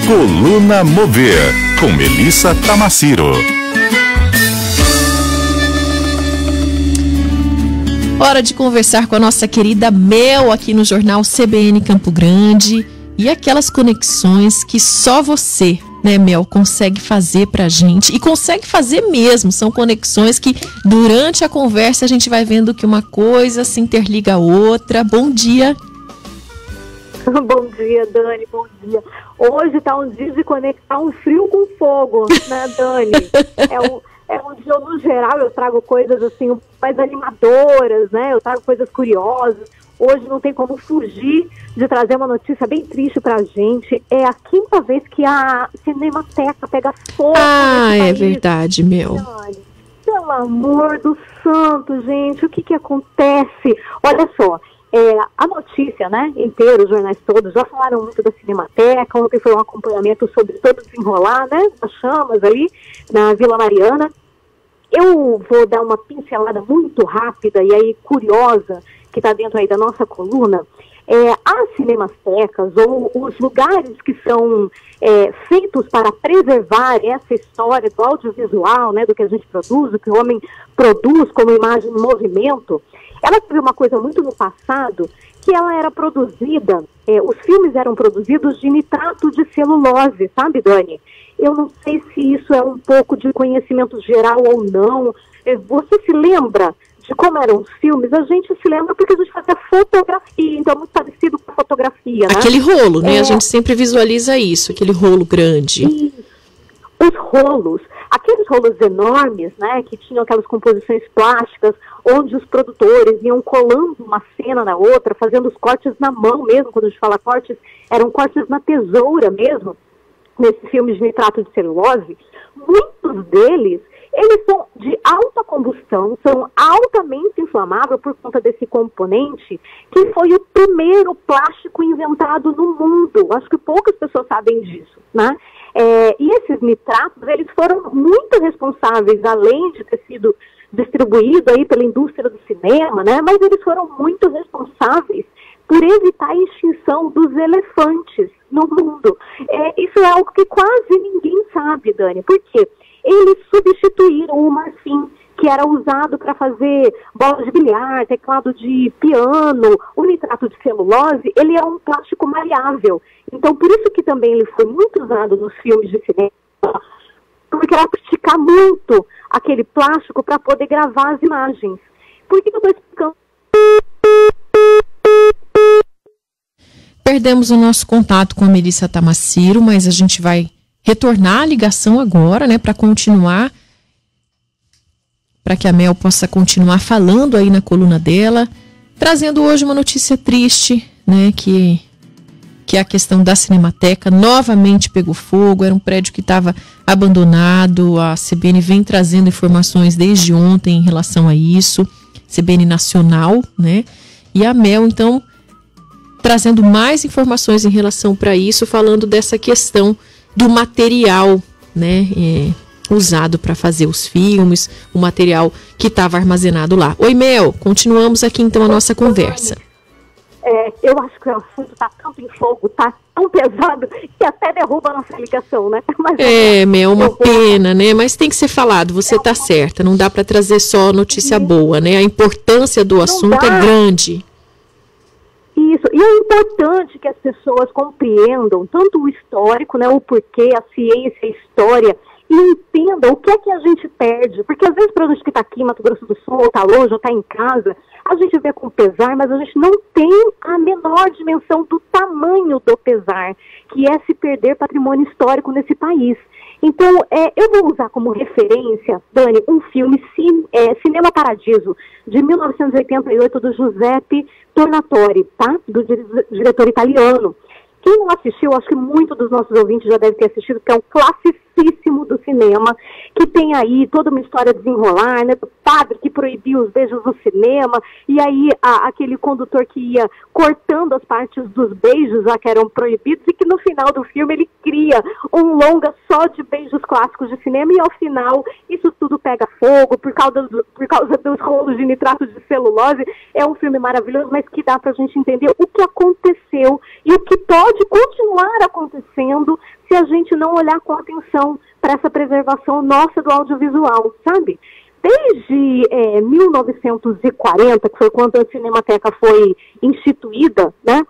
Coluna Mover, com Melissa Tamaciro. Hora de conversar com a nossa querida Mel aqui no Jornal CBN Campo Grande. E aquelas conexões que só você, né, Mel, consegue fazer pra gente. E consegue fazer mesmo. São conexões que durante a conversa a gente vai vendo que uma coisa se interliga a outra. Bom dia. Bom dia, Dani, bom dia. Hoje tá um dia de conectar um frio com fogo, né, Dani? É um dia, no geral, eu trago coisas assim mais animadoras, né? Eu trago coisas curiosas. Hoje não tem como fugir de trazer uma notícia bem triste pra gente. É a 5ª vez que a Cinemateca pega fogo. Ah, é verdade, Mel. Dani, pelo amor do santo, gente, o que acontece? Olha só. A notícia, né, inteira, os jornais todos já falaram muito da Cinemateca. Ontem foi um acompanhamento sobre todo o desenrolar, né, das chamas ali na Vila Mariana. Eu vou dar uma pincelada muito rápida e aí curiosa, que está dentro aí da nossa coluna. As cinematecas, ou os lugares que são feitos para preservar essa história do audiovisual, né, do que a gente produz, do que o homem produz como imagem em movimento. Ela teve uma coisa muito no passado, que ela era produzida, os filmes eram produzidos de nitrato de celulose, sabe, Dani? Eu não sei se isso é um pouco de conhecimento geral ou não. Você se lembra de como eram os filmes? A gente se lembra porque a gente fazia fotografia, então é muito parecido com a fotografia, né? Aquele rolo, né? A gente sempre visualiza isso, aquele rolo grande. Isso. Os rolos, aqueles rolos enormes, né, que tinham aquelas composições plásticas, onde os produtores iam colando uma cena na outra, fazendo os cortes na mão mesmo. Quando a gente fala cortes, eram cortes na tesoura mesmo, nesses filmes de nitrato de celulose. Muitos deles, eles são de alta combustão, são altamente inflamáveis por conta desse componente, que foi o primeiro plástico inventado no mundo. Acho que poucas pessoas sabem disso, né? E esses nitratos, eles foram muito responsáveis, além de ter sido distribuído aí pela indústria do cinema, né? Mas eles foram muito responsáveis por evitar a extinção dos elefantes no mundo. Isso é algo que quase ninguém sabe, Dani. Por quê? Eles substituíram o marfim, que era usado para fazer bolas de bilhar, teclado de piano. O nitrato de celulose, ele é um plástico maleável. Então, por isso que também ele foi muito usado nos filmes de cinema, porque era para esticar muito aquele plástico para poder gravar as imagens. Por que eu estou explicando? Perdemos o nosso contato com a Melissa Tamaciro, mas a gente vai retornar a ligação agora, né, para continuar, para que a Mel possa continuar falando aí na coluna dela, trazendo hoje uma notícia triste, né, que é a questão da Cinemateca. Novamente pegou fogo, era um prédio que estava abandonado. A CBN vem trazendo informações desde ontem em relação a isso, CBN Nacional, né, e a Mel, então, trazendo mais informações em relação para isso, falando dessa questão do material, né, usado para fazer os filmes, o material que estava armazenado lá. Oi, Mel, continuamos aqui então a nossa conversa. Eu acho que o assunto está tanto em fogo, está tão pesado, que até derruba a nossa ligação, né? Mas, Mel, uma pena, né? Mas tem que ser falado, você está certa, não dá para trazer só notícia boa, né? A importância do assunto é grande. Isso, e é importante que as pessoas compreendam tanto o histórico, né, o porquê, a ciência, a história, e entendam o que é que a gente perde. Porque às vezes para a gente que está aqui em Mato Grosso do Sul, ou está longe, ou está em casa, a gente vê com pesar, mas a gente não tem a menor dimensão do tamanho do pesar, que é se perder patrimônio histórico nesse país. Então, eu vou usar como referência, Dani, um filme, Cinema Paradiso, de 1988, do Giuseppe Tornatore, tá? Do diretor italiano. Quem não assistiu, acho que muitos dos nossos ouvintes já devem ter assistido, porque é um classicíssimo do cinema, que tem aí toda uma história a desenrolar, né, do padre que proibiu os beijos no cinema, e aí aquele condutor que ia cortando as partes dos beijos já que eram proibidos, e que no final do filme ele cria um longa só de beijos clássicos de cinema e ao final isso tudo pega fogo por causa dos rolos de nitrato de celulose. É um filme maravilhoso, mas que dá pra gente entender o que aconteceu e o que pode continuar acontecendo se a gente não olhar com atenção para essa preservação nossa do audiovisual, sabe? Desde 1940, que foi quando a Cinemateca foi instituída, né?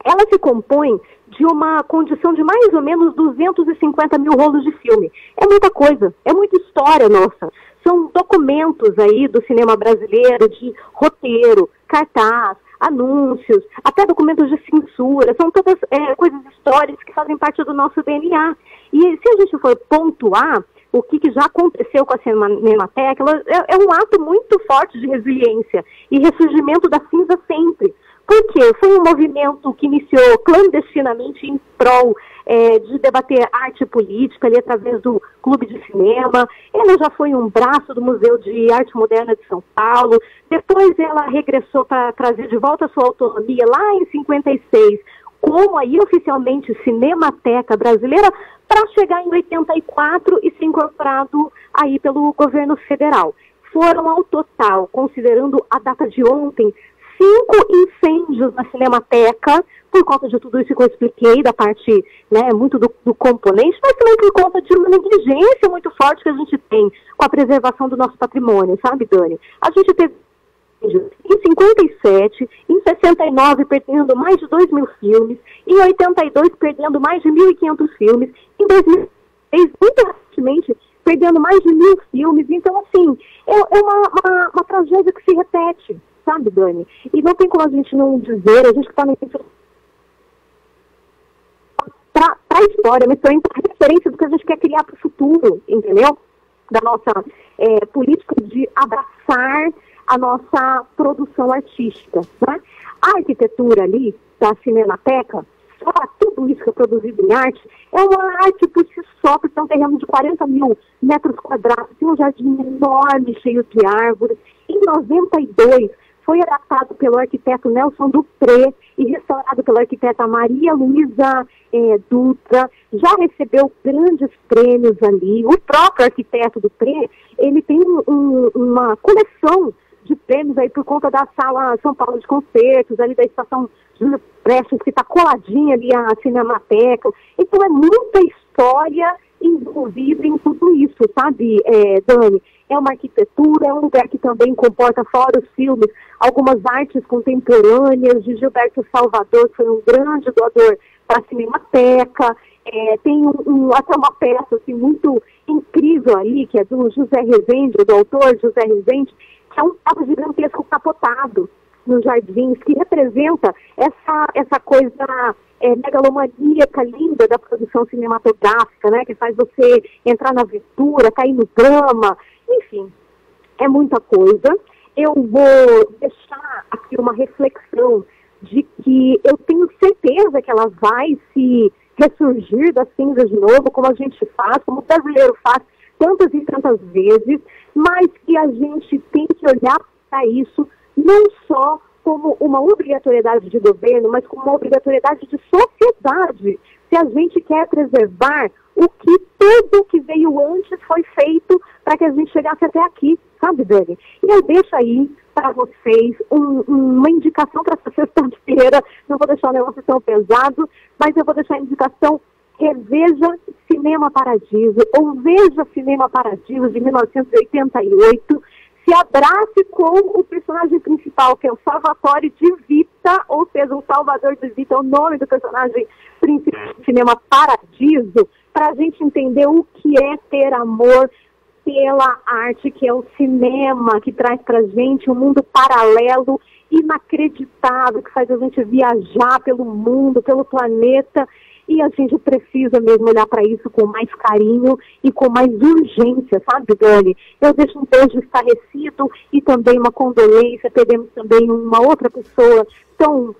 Ela se compõe de uma condição de mais ou menos 250 mil rolos de filme. É muita coisa, é muita história nossa. São documentos aí do cinema brasileiro, de roteiro, cartaz, anúncios, até documentos de censura. São todas coisas históricas que fazem parte do nosso DNA. E se a gente for pontuar o que já aconteceu com a Cinemateca, é um ato muito forte de resiliência e ressurgimento da cinza sempre. Por quê? Foi um movimento que iniciou clandestinamente em prol de debater arte política ali através do Clube de Cinema. Ela já foi um braço do Museu de Arte Moderna de São Paulo. Depois ela regressou para trazer de volta a sua autonomia lá em 56, como aí oficialmente Cinemateca Brasileira, para chegar em 84 e ser incorporado aí pelo governo federal. Foram ao total, considerando a data de ontem, 5 incêndios na Cinemateca, por conta de tudo isso que eu expliquei, da parte, né, muito do componente, mas também por conta de uma negligência muito forte que a gente tem com a preservação do nosso patrimônio, sabe, Dani? A gente teve em 57, em 69 perdendo mais de 2 mil filmes, em 82 perdendo mais de 1.500 filmes, em 2006, muito recentemente, perdendo mais de 1.000 filmes. Então, assim, é uma tragédia que se repete, sabe, Dani? E não tem como a gente não dizer, a gente está na para a história, mas também para referência do que a gente quer criar para o futuro, entendeu? Da nossa política de abraçar a nossa produção artística, né? A arquitetura ali da Cinemateca, só tudo isso que é produzido em arte, é uma arte por si só, porque é um terreno de 40 mil metros quadrados, tem um jardim enorme, cheio de árvores. Em 92, foi adaptado pelo arquiteto Nelson Dupré e restaurado pela arquiteta Maria Luísa Dutra, já recebeu grandes prêmios ali. O próprio arquiteto Dupré, ele tem uma coleção de prêmios aí por conta da Sala São Paulo de Concertos, ali da Estação Júlio Prestes, que está coladinha ali a Cinemateca. Então é muita história envolvida em tudo isso, sabe, Dani? É uma arquitetura, é um lugar que também comporta, fora os filmes, algumas artes contemporâneas de Gilberto Salvador, que foi um grande doador para a Cinemateca. Tem até uma peça assim, muito incrível ali, que é do José Rezende, do autor José Rezende, que é um quadro gigantesco capotado nos jardins, que representa essa coisa megalomaníaca linda da produção cinematográfica, né, que faz você entrar na aventura, cair no drama, enfim, é muita coisa. Eu vou deixar aqui uma reflexão de que eu tenho certeza que ela vai se ressurgir das cinzas de novo, como a gente faz, como o brasileiro faz tantas e tantas vezes, mas que a gente tem que olhar para isso não só como uma obrigatoriedade de governo, mas como uma obrigatoriedade de sociedade, se a gente quer preservar o que tudo que veio antes foi feito para que a gente chegasse até aqui, sabe, Dani? E eu deixo aí para vocês uma indicação para essa sexta-feira, não vou deixar o negócio tão pesado, mas eu vou deixar a indicação: reveja Cinema Paradiso, ou veja Cinema Paradiso de 1988, se abrace com o personagem principal, que é o Salvatore de Vita, ou seja, o Salvador de Vita é o nome do personagem principal do Cinema Paradiso, para a gente entender o que é ter amor pela arte, que é o cinema, que traz para a gente um mundo paralelo, inacreditável, que faz a gente viajar pelo mundo, pelo planeta. E a gente precisa mesmo olhar para isso com mais carinho e com mais urgência, sabe, Dani? Eu deixo um beijo estarrecido e também uma condolência. Perdemos também uma outra pessoa tão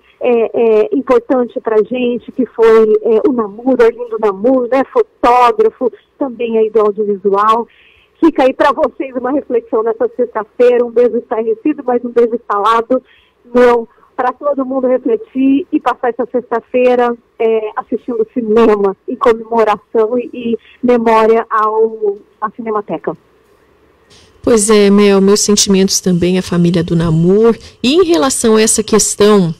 importante para a gente, que foi o Namur, Arlindo Namur, né, fotógrafo, também aí do audiovisual. Fica aí para vocês uma reflexão nessa sexta-feira. Um beijo estarrecido, mas um beijo instalado. Não para todo mundo refletir e passar essa sexta-feira assistindo cinema em comemoração e memória à Cinemateca. Pois é, Mel, meus sentimentos também à família do Namur. E em relação a essa questão,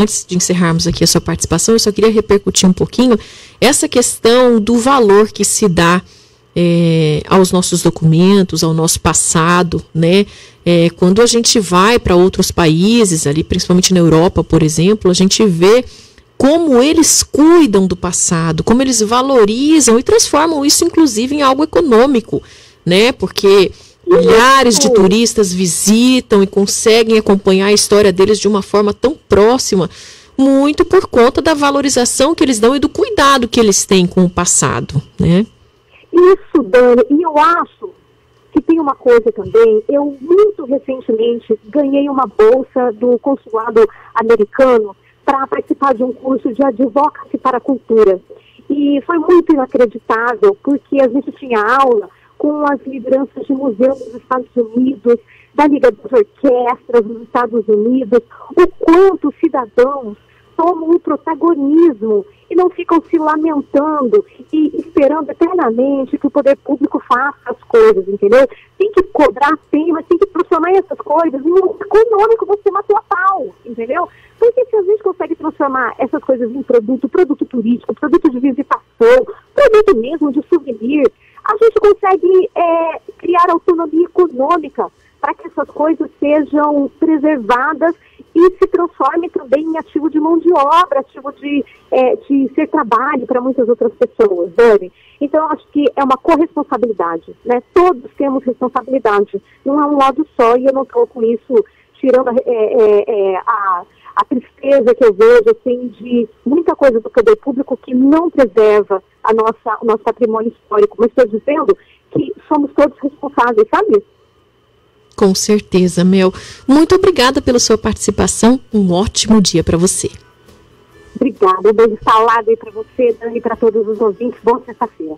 antes de encerrarmos aqui a sua participação, eu só queria repercutir um pouquinho essa questão do valor que se dá aos nossos documentos, ao nosso passado, né? Quando a gente vai para outros países, ali, principalmente na Europa, por exemplo, a gente vê como eles cuidam do passado, como eles valorizam e transformam isso, inclusive, em algo econômico, né? Porque milhares de turistas visitam e conseguem acompanhar a história deles de uma forma tão próxima, muito por conta da valorização que eles dão e do cuidado que eles têm com o passado, né? Isso, Dani, e eu acho que tem uma coisa também, eu muito recentemente ganhei uma bolsa do consulado americano para participar de um curso de Advocacy para a Cultura. E foi muito inacreditável, porque a gente tinha aula com as lideranças de museus dos Estados Unidos, da Liga das Orquestras dos Estados Unidos, o quanto os cidadãos tomam o protagonismo e não ficam se lamentando e esperando eternamente que o poder público faça as coisas, entendeu? Tem que cobrar, mas tem que transformar essas coisas em um econômico, você matou a pau, entendeu? Porque se a gente consegue transformar essas coisas em produto turístico, produto de visitação, produto mesmo de souvenir, a gente consegue criar autonomia econômica para que essas coisas sejam preservadas e se transforme também em ativo de mão de obra, ativo de ser trabalho para muitas outras pessoas, Dani. Então, eu acho que é uma corresponsabilidade, né? Todos temos responsabilidade, não é um lado só, e eu não estou com isso tirando a tristeza que eu vejo, assim, de muita coisa do poder público que não preserva o nosso patrimônio histórico, mas estou dizendo que somos todos responsáveis, sabe? Com certeza, Mel. Muito obrigada pela sua participação. Um ótimo dia para você. Obrigada. Um beijo salado aí para você, Dani, e para todos os ouvintes. Boa sexta-feira.